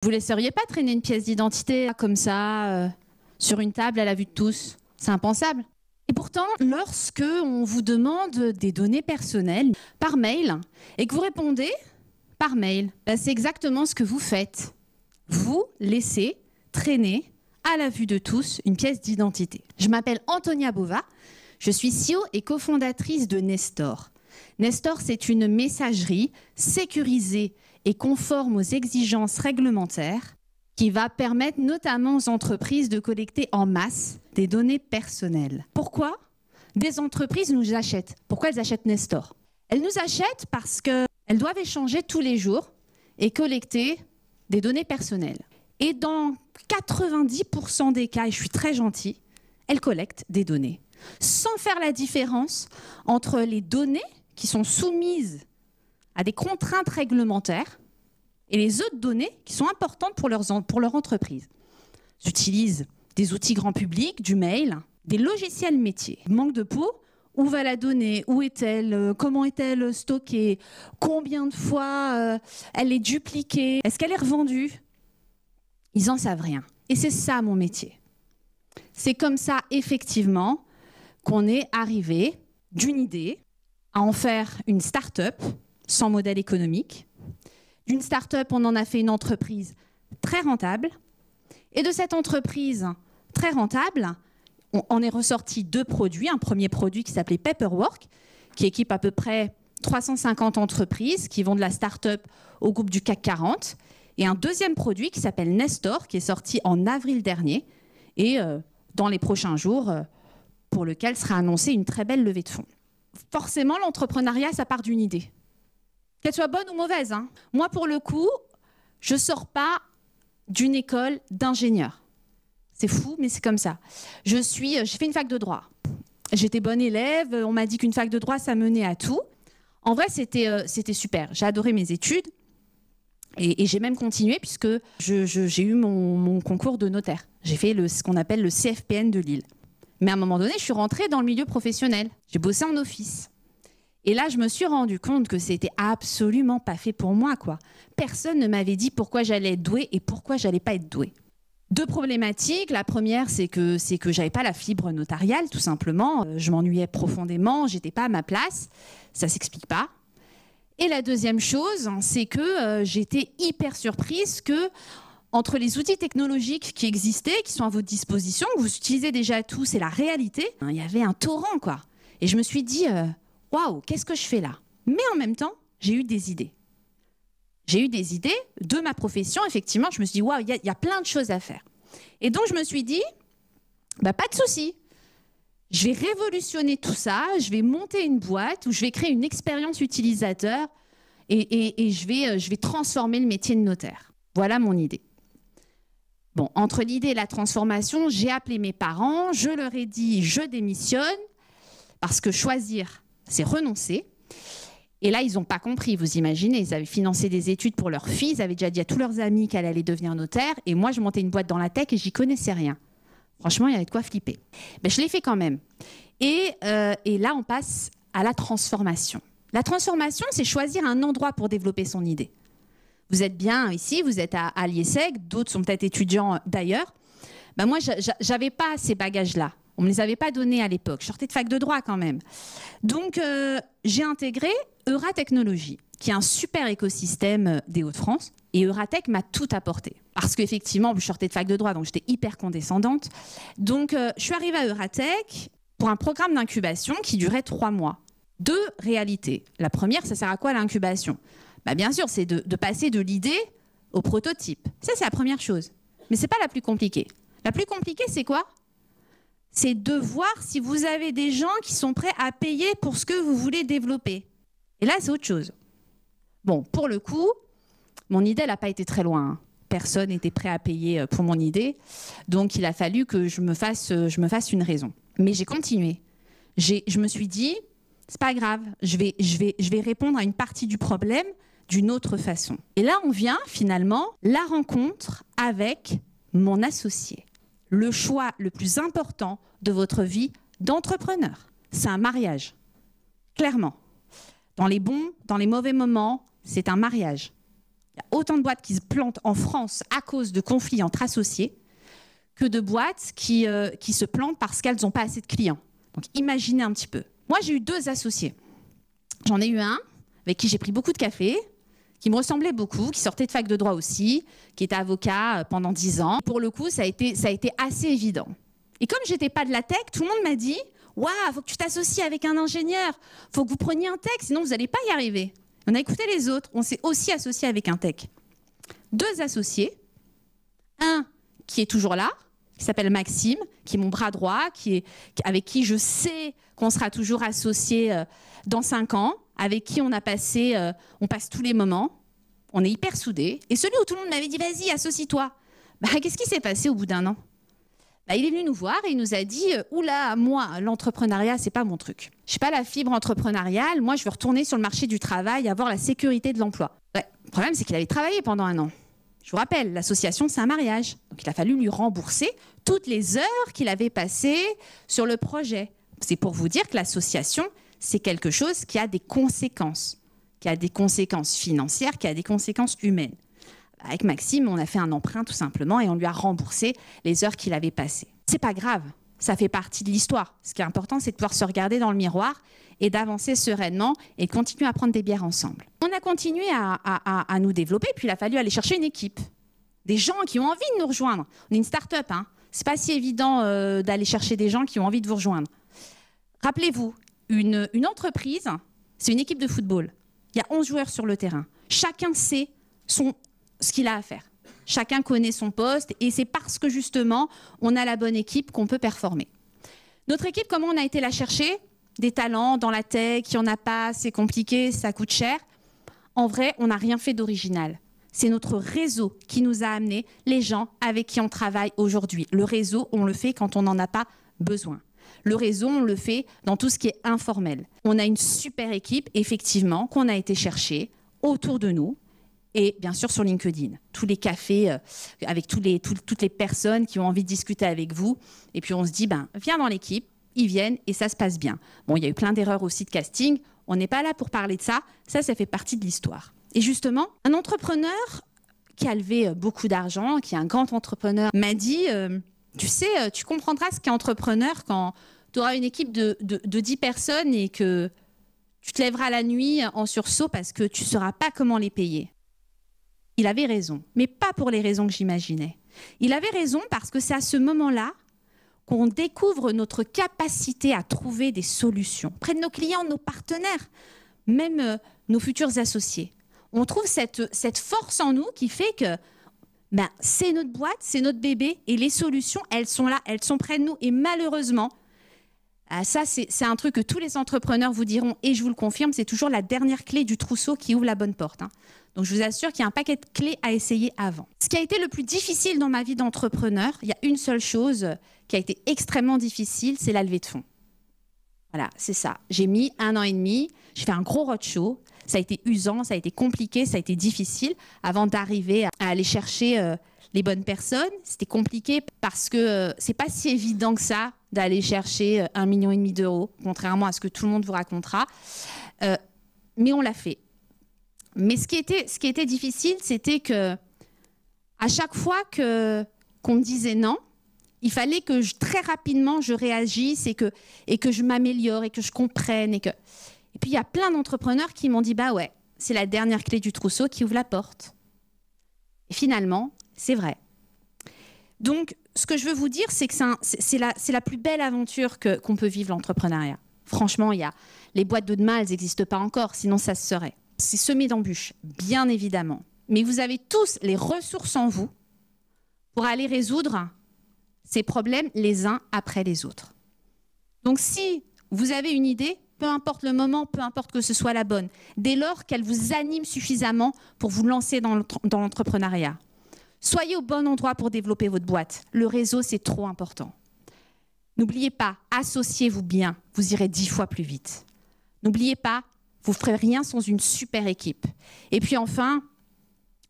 Vous laisseriez pas traîner une pièce d'identité comme ça, sur une table à la vue de tous? C'est impensable. Et pourtant, lorsque on vous demande des données personnelles par mail et que vous répondez par mail, c'est exactement ce que vous faites. Vous laissez traîner à la vue de tous une pièce d'identité. Je m'appelle Antonia Bova, je suis CEO et cofondatrice de Nestor. Nestor, c'est une messagerie sécurisée et conforme aux exigences réglementaires qui va permettre notamment aux entreprises de collecter en masse des données personnelles. Pourquoi des entreprises nous achètent? Pourquoi elles achètent Nestor? Elles nous achètent parce qu'elles doivent échanger tous les jours et collecter des données personnelles. Et dans 90% des cas, et je suis très gentille, elles collectent des données sans faire la différence entre les données qui sont soumises à des contraintes réglementaires et les autres données qui sont importantes pour leur entreprise. Ils utilisent des outils grand public, du mail, des logiciels métiers. Manque de peau, où va la donnée? Où est-elle? Comment est-elle stockée? Combien de fois elle est dupliquée? Est-ce qu'elle est revendue? Ils n'en savent rien. Et c'est ça mon métier. C'est comme ça, effectivement, qu'on est arrivé d'une idée à en faire une start-up sans modèle économique. D'une start-up, on en a fait une entreprise très rentable. Et de cette entreprise très rentable, on en est ressorti 2 produits. Un premier produit qui s'appelait Paperwork, qui équipe à peu près 350 entreprises qui vont de la start-up au groupe du CAC 40. Et un deuxième produit qui s'appelle Nestor, qui est sorti en avril dernier et dans les prochains jours, pour lequel sera annoncée une très belle levée de fonds. Forcément, l'entrepreneuriat, ça part d'une idée. Qu'elle soit bonne ou mauvaise, hein. Moi, pour le coup, je ne sors pas d'une école d'ingénieur. C'est fou, mais c'est comme ça. J'ai fait une fac de droit. J'étais bonne élève, on m'a dit qu'une fac de droit, ça menait à tout. En vrai, c'était super. J'ai adoré mes études et j'ai même continué puisque j'ai eu mon concours de notaire. J'ai fait ce qu'on appelle le CFPN de Lille. Mais à un moment donné, je suis rentrée dans le milieu professionnel. J'ai bossé en office. Et là, je me suis rendu compte que c'était absolument pas fait pour moi, quoi. Personne ne m'avait dit pourquoi j'allais être douée et pourquoi j'allais pas être douée. 2 problématiques. La première, c'est que j'avais pas la fibre notariale, tout simplement. Je m'ennuyais profondément, j'étais pas à ma place. Ça s'explique pas. Et la deuxième chose, c'est que j'étais hyper surprise que entre les outils technologiques qui existaient, qui sont à votre disposition, que vous utilisez déjà tous, et la réalité, il y avait un torrent, quoi. Et je me suis dit, waouh, qu'est-ce que je fais là? Mais en même temps, j'ai eu des idées. J'ai eu des idées de ma profession, effectivement. Je me suis dit, waouh, il y a plein de choses à faire. Et donc, je me suis dit, pas de souci. Je vais révolutionner tout ça, je vais monter une boîte où je vais créer une expérience utilisateur et je vais transformer le métier de notaire. Voilà mon idée. Bon, entre l'idée et la transformation, j'ai appelé mes parents, je leur ai dit je démissionne parce que choisir, c'est renoncer. Et là, ils n'ont pas compris, vous imaginez. Ils avaient financé des études pour leur fille, ils avaient déjà dit à tous leurs amis qu'elle allait devenir notaire. Et moi, je montais une boîte dans la tech et j'y connaissais rien. Franchement, il y avait de quoi flipper. Ben, je l'ai fait quand même. Et là, on passe à la transformation. La transformation, c'est choisir un endroit pour développer son idée. Vous êtes bien ici, vous êtes à l'IESEG, d'autres sont peut-être étudiants d'ailleurs. Ben moi, je n'avais pas ces bagages-là. On ne me les avait pas donnés à l'époque. Je sortais de fac de droit quand même. Donc, j'ai intégré Euratechnologie, qui est un super écosystème des Hauts-de-France. Et Euratech m'a tout apporté. Parce qu'effectivement, je sortais de fac de droit, donc j'étais hyper condescendante. Donc, je suis arrivée à Euratech pour un programme d'incubation qui durait 3 mois. 2 réalités. La première, ça sert à quoi l'incubation? Bien sûr, c'est de passer de l'idée au prototype. Ça, c'est la première chose. Mais ce n'est pas la plus compliquée. La plus compliquée, c'est quoi? C'est de voir si vous avez des gens qui sont prêts à payer pour ce que vous voulez développer. Et là, c'est autre chose. Bon, pour le coup, mon idée, elle n'a pas été très loin, hein. Personne n'était prêt à payer pour mon idée. Donc, il a fallu que je me fasse une raison. Mais j'ai continué. Je me suis dit, c'est pas grave, je vais répondre à une partie du problème d'une autre façon. Et là, on vient finalement la rencontre avec mon associé. Le choix le plus important de votre vie d'entrepreneur, c'est un mariage. Clairement. Dans les bons, dans les mauvais moments, c'est un mariage. Il Il y a autant de boîtes qui se plantent en France à cause de conflits entre associés que de boîtes qui se plantent parce qu'elles n'ont pas assez de clients. Donc imaginez un petit peu. Moi, j'ai eu 2 associés. J'en ai eu un avec qui j'ai pris beaucoup de café, qui me ressemblait beaucoup, qui sortait de fac de droit aussi, qui était avocat pendant 10 ans. Pour le coup, ça a été assez évident. Et comme j'étais pas de la tech, tout le monde m'a dit « Waouh, faut que tu t'associes avec un ingénieur, faut que vous preniez un tech, sinon vous n'allez pas y arriver. » On a écouté les autres, on s'est aussi associé avec un tech. 2 associés, un qui est toujours là, qui s'appelle Maxime, qui est mon bras droit, avec qui je sais qu'on sera toujours associés dans 5 ans, avec qui on passe tous les moments, on est hyper soudés. Et celui où tout le monde m'avait dit « Vas-y, associe-toi ». Qu'est-ce qui s'est passé au bout d'1 an ? Il est venu nous voir et il nous a dit « Oula, moi, l'entrepreneuriat, c'est pas mon truc. Je n'ai pas la fibre entrepreneuriale, moi, je veux retourner sur le marché du travail, avoir la sécurité de l'emploi. » Le problème, c'est qu'il avait travaillé pendant 1 an. Je vous rappelle, l'association, c'est un mariage. Donc, il a fallu lui rembourser toutes les heures qu'il avait passées sur le projet. C'est pour vous dire que l'association, c'est quelque chose qui a des conséquences financières, qui a des conséquences humaines. Avec Maxime, on a fait un emprunt tout simplement et on lui a remboursé les heures qu'il avait passées. C'est pas grave, ça fait partie de l'histoire. Ce qui est important, c'est de pouvoir se regarder dans le miroir et d'avancer sereinement et de continuer à prendre des bières ensemble. On a continué à nous développer, puis il a fallu aller chercher une équipe. Des gens qui ont envie de nous rejoindre. On est une start-up, hein. C'est pas si évident d'aller chercher des gens qui ont envie de vous rejoindre. Rappelez-vous, une entreprise, c'est une équipe de football. Il y a 11 joueurs sur le terrain. Chacun sait ce qu'il a à faire. Chacun connaît son poste et c'est parce que justement, on a la bonne équipe qu'on peut performer. Notre équipe, comment on a été la chercher ? Des talents dans la tech, il n'y en a pas, c'est compliqué, ça coûte cher. En vrai, on n'a rien fait d'original. C'est notre réseau qui nous a amené les gens avec qui on travaille aujourd'hui. Le réseau, on le fait quand on n'en a pas besoin. Le réseau, on le fait dans tout ce qui est informel. On a une super équipe, effectivement, qu'on a été chercher autour de nous. Et bien sûr sur LinkedIn, tous les cafés avec toutes les personnes qui ont envie de discuter avec vous. Et puis on se dit, viens dans l'équipe, ils viennent et ça se passe bien. Bon, il y a eu plein d'erreurs aussi de casting. On n'est pas là pour parler de ça. Ça fait partie de l'histoire. Et justement, un entrepreneur qui a levé beaucoup d'argent, qui est un grand entrepreneur, m'a dit, tu sais, tu comprendras ce qu'est entrepreneur quand tu auras une équipe de 10 personnes et que tu te lèveras la nuit en sursaut parce que tu ne sauras pas comment les payer. Il avait raison, mais pas pour les raisons que j'imaginais. Il avait raison parce que c'est à ce moment-là qu'on découvre notre capacité à trouver des solutions auprès de nos clients, nos partenaires, même nos futurs associés. On trouve cette force en nous qui fait que c'est notre boîte, c'est notre bébé et les solutions, elles sont là, elles sont près de nous. Et malheureusement, ça c'est un truc que tous les entrepreneurs vous diront et je vous le confirme, c'est toujours la dernière clé du trousseau qui ouvre la bonne porte. Donc je vous assure qu'il y a un paquet de clés à essayer avant. Ce qui a été le plus difficile dans ma vie d'entrepreneur, il y a une seule chose qui a été extrêmement difficile, c'est la levée de fonds. Voilà, c'est ça. J'ai mis 1 an et demi, j'ai fait un gros roadshow, ça a été usant, ça a été compliqué, ça a été difficile avant d'arriver à aller chercher les bonnes personnes. C'était compliqué parce que c'est pas si évident que ça d'aller chercher 1,5 million d'euros, contrairement à ce que tout le monde vous racontera. Mais on l'a fait. Mais ce qui était difficile, c'était que à chaque fois qu'on me disait non, il fallait que très rapidement je réagisse et que je m'améliore et que je comprenne. Et puis il y a plein d'entrepreneurs qui m'ont dit ouais, c'est la dernière clé du trousseau qui ouvre la porte. Et finalement, c'est vrai. Donc, ce que je veux vous dire, c'est que c'est la plus belle aventure qu'on peut vivre, l'entrepreneuriat. Franchement, les boîtes de demain, elles n'existent pas encore, sinon ça se serait. C'est semé d'embûches, bien évidemment. Mais vous avez tous les ressources en vous pour aller résoudre ces problèmes les uns après les autres. Donc, si vous avez une idée, peu importe le moment, peu importe que ce soit la bonne, dès lors qu'elle vous anime suffisamment pour vous lancer dans l'entrepreneuriat, soyez au bon endroit pour développer votre boîte. Le réseau, c'est trop important. N'oubliez pas, associez-vous bien, vous irez 10 fois plus vite. N'oubliez pas, vous ne ferez rien sans une super équipe. Et puis enfin,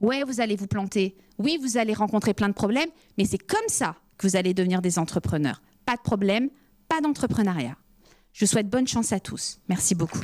ouais, vous allez vous planter. Oui, vous allez rencontrer plein de problèmes, mais c'est comme ça que vous allez devenir des entrepreneurs. Pas de problème, pas d'entrepreneuriat. Je souhaite bonne chance à tous. Merci beaucoup.